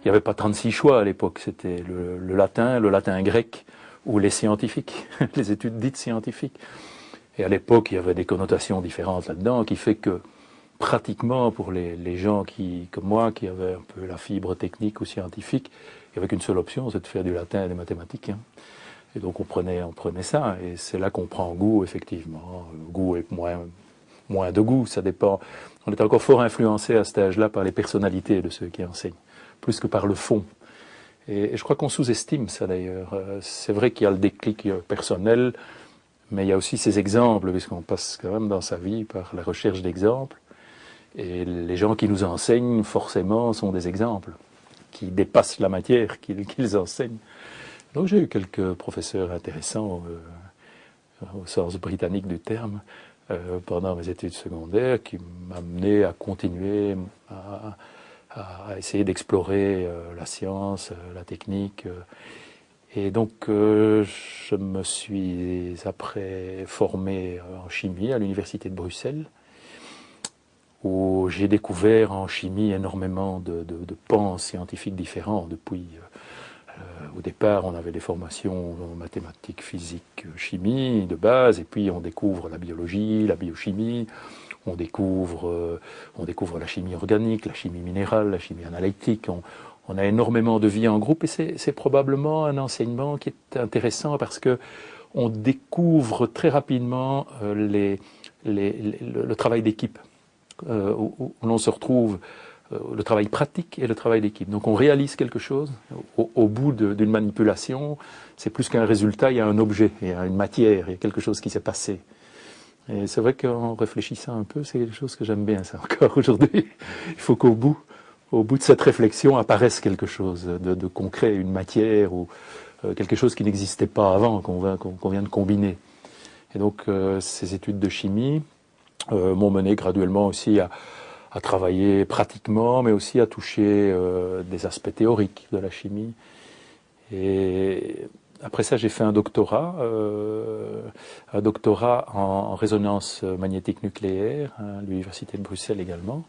Il n'y avait pas 36 choix à l'époque, c'était le latin grec ou les scientifiques, les études dites scientifiques. Et à l'époque, il y avait des connotations différentes là-dedans, qui fait que pratiquement pour les gens comme moi, qui avaient un peu la fibre technique ou scientifique, il n'y avait qu'une seule option, c'est de faire du latin et des mathématiques. Hein. Et donc on prenait ça, et c'est là qu'on prend goût, effectivement. Goût et moins de goût, ça dépend. On est encore fort influencé à cet âge-là par les personnalités de ceux qui enseignent, plus que par le fond. Et je crois qu'on sous-estime ça d'ailleurs. C'est vrai qu'il y a le déclic personnel, mais il y a aussi ces exemples, puisqu'on passe quand même dans sa vie par la recherche d'exemples. Et les gens qui nous enseignent, forcément, sont des exemples qui dépassent la matière qu'ils enseignent. Donc j'ai eu quelques professeurs intéressants au sens britannique du terme pendant mes études secondaires qui m'amenaient à continuer à essayer d'explorer la science, la technique. Et donc je me suis après formé en chimie à l'université de Bruxelles, où j'ai découvert en chimie énormément de pans scientifiques différents. Depuis, au départ, on avait des formations en mathématiques, physique, chimie de base, et puis on découvre la biologie, la biochimie, on découvre la chimie organique, la chimie minérale, la chimie analytique. On a énormément de vie en groupe, et c'est probablement un enseignement qui est intéressant parce que on découvre très rapidement le travail d'équipe. Où l'on se retrouve le travail pratique et le travail d'équipe. Donc on réalise quelque chose au bout d'une manipulation. C'est plus qu'un résultat, il y a un objet, il y a une matière, il y a quelque chose qui s'est passé. Et c'est vrai qu'en réfléchissant un peu, c'est quelque chose que j'aime bien, ça, encore aujourd'hui. Il faut qu'au bout de cette réflexion apparaisse quelque chose de concret, une matière ou quelque chose qui n'existait pas avant, qu'on vient de combiner. Et donc ces études de chimie m'ont mené graduellement aussi à travailler pratiquement, mais aussi à toucher des aspects théoriques de la chimie. Et après ça, j'ai fait un doctorat en résonance magnétique nucléaire à l'université de Bruxelles également.